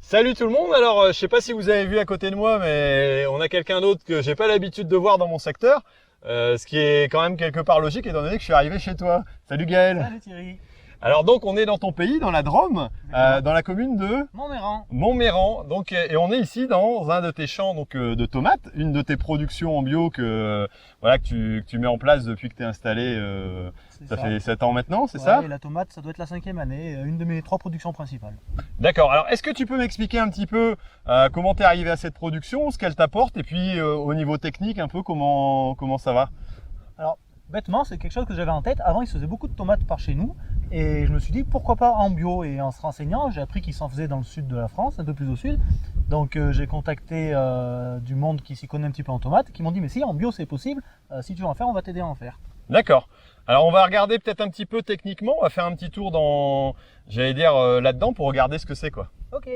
Salut tout le monde. Alors, je sais pas si vous avez vu à côté de moi, mais on a quelqu'un d'autre que j'ai pas l'habitude de voir dans mon secteur, ce qui est quand même quelque part logique étant donné que je suis arrivé chez toi. Salut Gaël. Salut Thierry. Alors donc on est dans ton pays, dans la Drôme, dans la commune de Montméran. Montméran. Donc et on est ici dans un de tes champs de tomates, une de tes productions en bio que tu mets en place depuis que tu es installé. Ça fait 7 ans maintenant, c'est ça? Et la tomate, ça doit être la 5e année, une de mes 3 productions principales. D'accord. Alors est-ce que tu peux m'expliquer un petit peu comment tu es arrivé à cette production, ce qu'elle t'apporte et puis au niveau technique un peu comment ça va? Alors bêtement, c'est quelque chose que j'avais en tête. Avant, il se faisait beaucoup de tomates par chez nous. Et je me suis dit, pourquoi pas en bio? Et en se renseignant, j'ai appris qu'il s'en faisait dans le sud de la France, un peu plus au sud. Donc j'ai contacté du monde qui s'y connaît un petit peu en tomates, qui m'ont dit, mais si, en bio c'est possible, si tu veux en faire, on va t'aider à en faire. D'accord. Alors on va regarder peut-être un petit peu techniquement, on va faire un petit tour dans, j'allais dire là-dedans pour regarder ce que c'est quoi. Ok.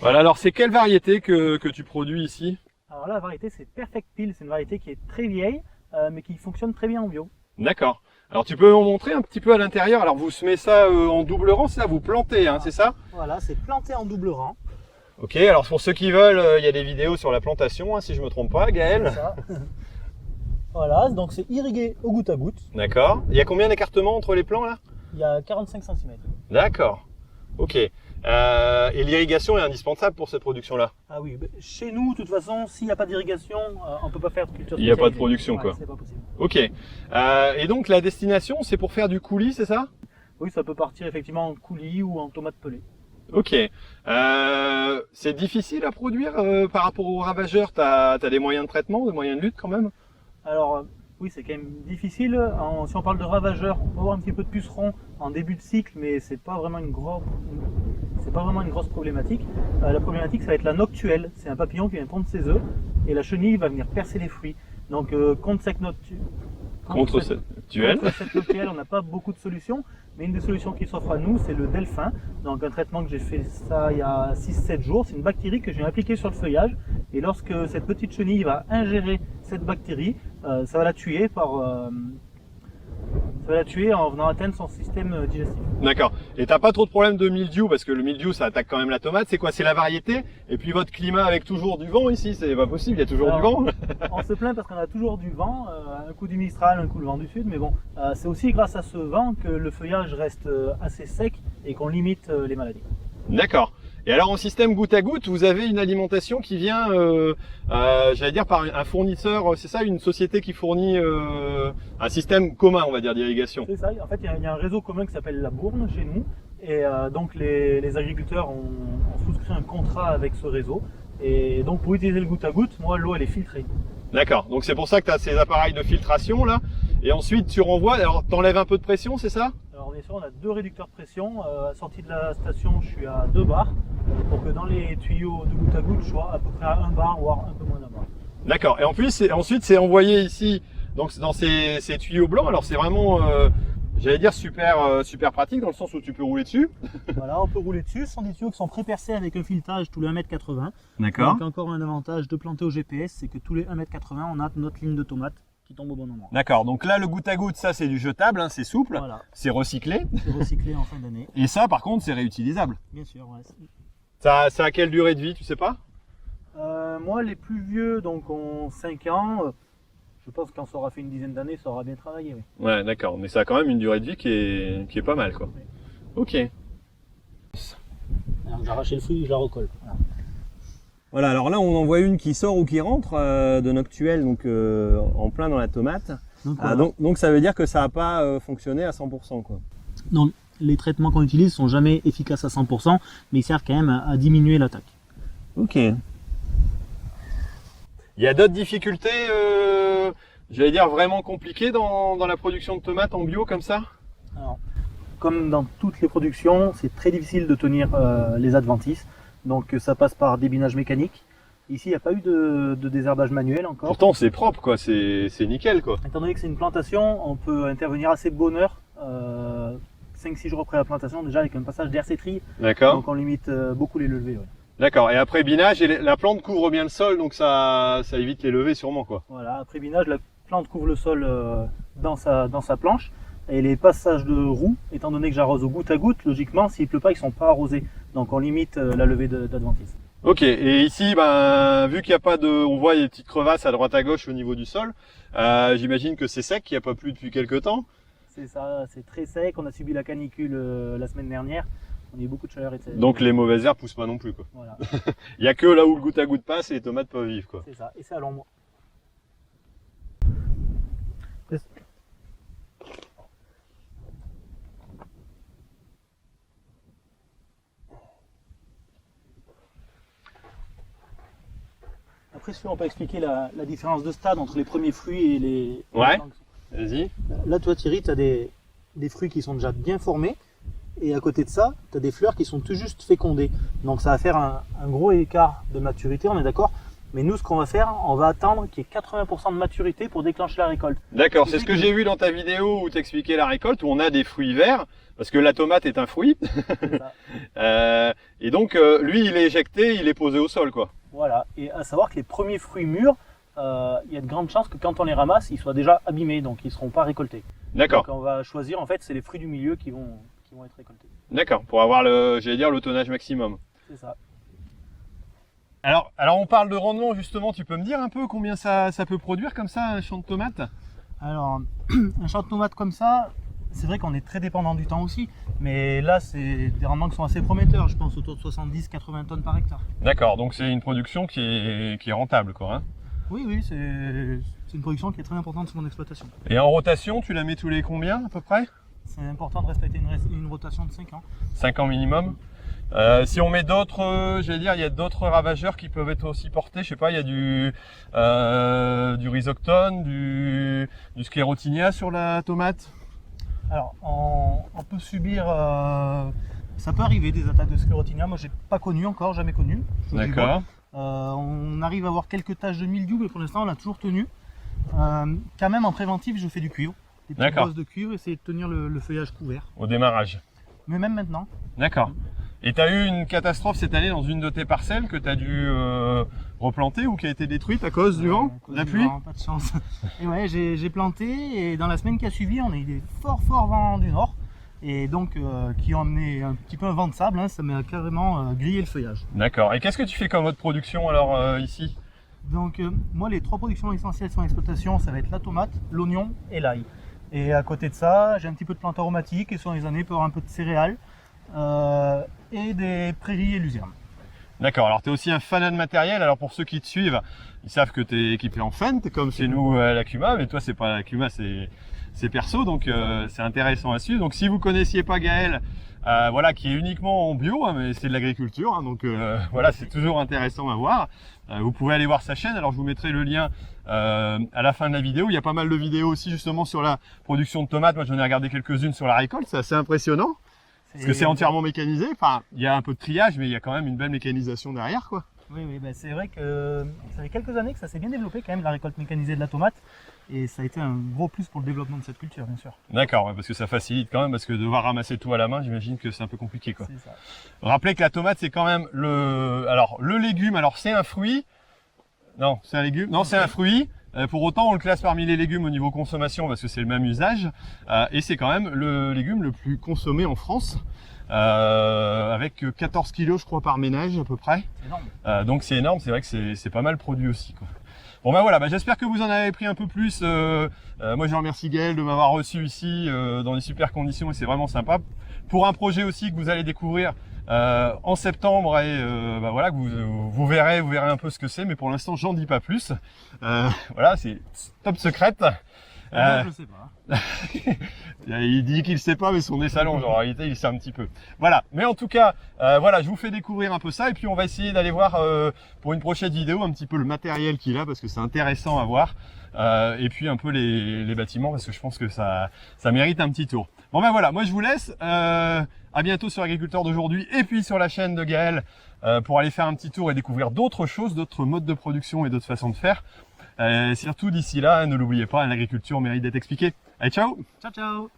Voilà, alors c'est quelle variété que tu produis ici? Alors là, la variété c'est Perfect Peel, c'est une variété qui est très vieille, mais qui fonctionne très bien en bio. D'accord. Alors tu peux en montrer un petit peu à l'intérieur. Alors vous semez ça en double rang, c'est ça? Vous plantez, hein, c'est ça? Voilà, c'est planté en double rang. Ok, alors pour ceux qui veulent, il y a des vidéos sur la plantation, hein, si je me trompe pas, Gaël. C'est ça. Voilà, donc c'est irrigué au goutte à goutte. D'accord. Il y a combien d'écartements entre les plants là? Il y a 45 cm. D'accord. Ok. Et l'irrigation est indispensable pour cette production-là? Ah oui, chez nous, de toute façon, s'il n'y a pas d'irrigation, on ne peut pas faire de culture. Il n'y a pas de production, ouais, quoi. C'est pas possible. Ok. Et donc la destination, c'est pour faire du coulis, c'est ça? Oui, ça peut partir effectivement en coulis ou en tomate pelée. Ok. C'est difficile à produire par rapport aux ravageurs. T'as des moyens de traitement, des moyens de lutte quand même? Alors, oui, c'est quand même difficile. Si on parle de ravageurs, on peut avoir un petit peu de pucerons en début de cycle, mais c'est pas vraiment une grosse problématique. La problématique, ça va être la noctuelle. C'est un papillon qui vient pondre ses œufs et la chenille va venir percer les fruits. Donc, contre cette noctuelle, on n'a pas beaucoup de solutions, mais une des solutions qui s'offre à nous, c'est le delphin. Donc un traitement que j'ai fait ça il y a 6-7 jours, c'est une bactérie que j'ai appliquée sur le feuillage. Et lorsque cette petite chenille va ingérer cette bactérie, ça va la tuer en venant atteindre son système digestif. D'accord. Et t'as pas trop de problème de mildiou, parce que le mildiou ça attaque quand même la tomate. C'est quoi? C'est la variété? Et puis votre climat avec toujours du vent ici, c'est pas possible, il y a toujours du vent. On se plaint parce qu'on a toujours du vent, un coup du Mistral, un coup le vent du sud, mais bon, c'est aussi grâce à ce vent que le feuillage reste assez sec et qu'on limite les maladies. D'accord. Et alors en système goutte à goutte, vous avez une alimentation qui vient, j'allais dire par un fournisseur, c'est ça, une société qui fournit un système commun, on va dire, d'irrigation. C'est ça, en fait il y a un réseau commun qui s'appelle la Bourne chez nous, et donc les agriculteurs ont souscrit un contrat avec ce réseau, et donc pour utiliser le goutte à goutte, moi l'eau elle est filtrée. D'accord, donc c'est pour ça que tu as ces appareils de filtration là, et ensuite tu renvoies, alors t'enlèves un peu de pression, c'est ça? Alors bien sûr on a 2 réducteurs de pression, sortie de la station je suis à 2 bars, pour que dans les tuyaux de goutte à goutte je sois à peu près à 1 bar, voire un peu moins d'un bar. D'accord, et en plus ensuite c'est envoyé ici, donc dans ces tuyaux blancs, alors c'est vraiment, j'allais dire super pratique dans le sens où tu peux rouler dessus. Voilà, on peut rouler dessus, ce sont des tuyaux qui sont pré-percés avec un filetage tous les 1,80 m. D'accord. Donc encore un avantage de planter au GPS, c'est que tous les 1,80 m on a notre ligne de tomate qui tombe au bon moment. D'accord, donc là le goutte à goutte, ça c'est du jetable, hein, c'est souple, voilà. C'est recyclé. C'est recyclé en fin d'année. Et ça par contre c'est réutilisable. Bien sûr, ouais. Ça a quelle durée de vie, tu sais pas? Moi les plus vieux donc ont 5 ans. Je pense que quand ça aura fait une dizaine d'années, ça aura bien travaillé. Oui. Ouais, d'accord, mais ça a quand même une durée de vie qui est pas mal, quoi. Oui. Ok. Alors j'ai arraché le fruit, je la recolle. Voilà, alors là on en voit une qui sort ou qui rentre de noctuelle, donc en plein dans la tomate. Donc, voilà. Donc ça veut dire que ça n'a pas fonctionné à 100%, quoi. Donc les traitements qu'on utilise sont jamais efficaces à 100%, mais ils servent quand même à diminuer l'attaque. Ok. Il y a d'autres difficultés, j'allais dire vraiment compliquées dans la production de tomates en bio comme ça? Alors, comme dans toutes les productions, c'est très difficile de tenir les adventices. Donc ça passe par débinage mécanique. Ici, il n'y a pas eu de désherbage manuel encore. Pourtant, c'est propre, quoi. C'est nickel, quoi. Étant donné que c'est une plantation, on peut intervenir assez de bonne heure, 5-6 jours après la plantation, déjà avec un passage d'hercétrie. D'accord. Donc on limite beaucoup les levées. Ouais. D'accord. Et après binage, la plante couvre bien le sol, donc ça évite les levées sûrement, quoi. Voilà. Après binage, la plante couvre le sol dans sa planche. Et les passages de roues, étant donné que j'arrose au goutte à goutte, logiquement, s'il pleut pas, ils sont pas arrosés. Donc on limite la levée d'adventice. Ok, et ici, ben, vu qu'il n'y a pas de, on voit des petites crevasses à droite à gauche au niveau du sol, j'imagine que c'est sec, qu'il n'y a pas plu depuis quelques temps. C'est ça, c'est très sec, on a subi la canicule la semaine dernière, on a eu beaucoup de chaleur. Etc. Donc les mauvaises herbes poussent pas non plus, quoi. Voilà. Il n'y a que là où le goutte à goutte passe et les tomates peuvent vivre, quoi. C'est ça, et c'est à l'ombre. Après, si on peut expliquer la différence de stade entre les premiers fruits et les... Ouais, vas-y. Là, toi Thierry, tu as des fruits qui sont déjà bien formés. Et à côté de ça, tu as des fleurs qui sont tout juste fécondées. Donc ça va faire un gros écart de maturité, on est d'accord. Mais nous, ce qu'on va faire, on va attendre qu'il y ait 80% de maturité pour déclencher la récolte. D'accord, c'est ce que j'ai vu dans ta vidéo où tu expliquais la récolte, où on a des fruits verts, parce que la tomate est un fruit. C'est ça. Et donc, lui, il est éjecté, il est posé au sol, quoi. Voilà, et à savoir que les premiers fruits mûrs, il y a de grandes chances que quand on les ramasse, ils soient déjà abîmés, donc ils ne seront pas récoltés. D'accord. Donc on va choisir, en fait, c'est les fruits du milieu qui vont être récoltés. D'accord, pour avoir le tonnage maximum. C'est ça. Alors on parle de rendement justement, tu peux me dire un peu combien ça peut produire comme ça un champ de tomates? Alors, un champ de tomates comme ça, c'est vrai qu'on est très dépendant du temps aussi, mais là c'est des rendements qui sont assez prometteurs, je pense autour de 70-80 tonnes par hectare. D'accord, donc c'est une production qui est rentable, quoi. Hein. Oui, c'est une production qui est très importante sur mon exploitation. Et en rotation, tu la mets tous les combien à peu près? C'est important de respecter une rotation de 5 ans. 5 ans minimum. Si on met d'autres, j'allais dire, il y a d'autres ravageurs qui peuvent être aussi portés. Je sais pas, il y a du rhizoctone, du sclérotinia sur la tomate. Alors, on peut subir, ça peut arriver des attaques de sclérotinia. Moi, j'ai pas connu encore, jamais connu. D'accord. On arrive à avoir quelques taches de mildiou, mais pour l'instant, on a toujours tenu. Quand même, en préventif, je fais du cuivre. Des petites brosses de cuivre, essayer de tenir le feuillage couvert. Au démarrage. Mais même maintenant. D'accord. Et tu as eu une catastrophe cette année dans une de tes parcelles que tu as dû replanter ou qui a été détruite à cause du vent, de la pluie? Pas de chance. Et ouais, j'ai planté et dans la semaine qui a suivi, on a eu des forts vents du nord. Et donc qui ont amené un petit peu un vent de sable, hein, ça m'a carrément grillé le feuillage. D'accord. Et qu'est-ce que tu fais comme autre production alors ici? Donc moi les 3 productions essentielles sur l'exploitation, ça va être la tomate, l'oignon et l'ail. Et à côté de ça, j'ai un petit peu de plantes aromatiques et sur les années, il peut y avoir un peu de céréales et des prairies et luzernes. D'accord, alors tu es aussi un fanat de matériel, alors pour ceux qui te suivent, ils savent que tu es équipé en Fendt, comme chez nous à la Cuma, mais toi c'est pas la Cuma, c'est perso, donc c'est intéressant à suivre. Donc si vous connaissiez pas Gaël, voilà, qui est uniquement en bio, hein, mais c'est de l'agriculture, hein, donc voilà, c'est toujours intéressant à voir. Vous pouvez aller voir sa chaîne, alors je vous mettrai le lien à la fin de la vidéo. Il y a pas mal de vidéos aussi justement sur la production de tomates, moi j'en ai regardé quelques-unes sur la récolte, c'est assez impressionnant. Parce que c'est entièrement mécanisé, enfin il y a un peu de triage, mais il y a quand même une belle mécanisation derrière, quoi. Oui, bah, c'est vrai que ça fait quelques années que ça s'est bien développé quand même, la récolte mécanisée de la tomate. Et ça a été un gros plus pour le développement de cette culture, bien sûr. D'accord, ouais, parce que ça facilite quand même, parce que devoir ramasser tout à la main, j'imagine que c'est un peu compliqué, quoi. C'est ça. Rappelez que la tomate, c'est quand même le légume, alors c'est un fruit. Non, c'est un légume. Non, c'est un fruit. Pour autant, on le classe parmi les légumes au niveau consommation parce que c'est le même usage. Et c'est quand même le légume le plus consommé en France. Avec 14 kilos, je crois, par ménage à peu près. C'est énorme. Donc c'est énorme, c'est vrai que c'est pas mal produit aussi, quoi. Bon ben voilà, j'espère que vous en avez pris un peu plus. Moi je remercie Gaël de m'avoir reçu ici dans des super conditions et c'est vraiment sympa. Pour un projet aussi que vous allez découvrir en septembre et voilà, que vous verrez un peu ce que c'est, mais pour l'instant j'en dis pas plus. Voilà, c'est top secrète. Je sais pas. Il dit qu'il sait pas, mais son nez s'allonge. En réalité, il sait un petit peu. Voilà. Mais en tout cas, voilà, je vous fais découvrir un peu ça, et puis on va essayer d'aller voir pour une prochaine vidéo un petit peu le matériel qu'il a, parce que c'est intéressant à voir. Et puis un peu les bâtiments, parce que je pense que ça mérite un petit tour. Bon ben voilà, moi je vous laisse. À bientôt sur Agriculteur d'aujourd'hui, et puis sur la chaîne de Gaël pour aller faire un petit tour et découvrir d'autres choses, d'autres modes de production et d'autres façons de faire. Surtout d'ici là, ne l'oubliez pas, l'agriculture mérite d'être expliquée. Allez, ciao! Ciao, ciao!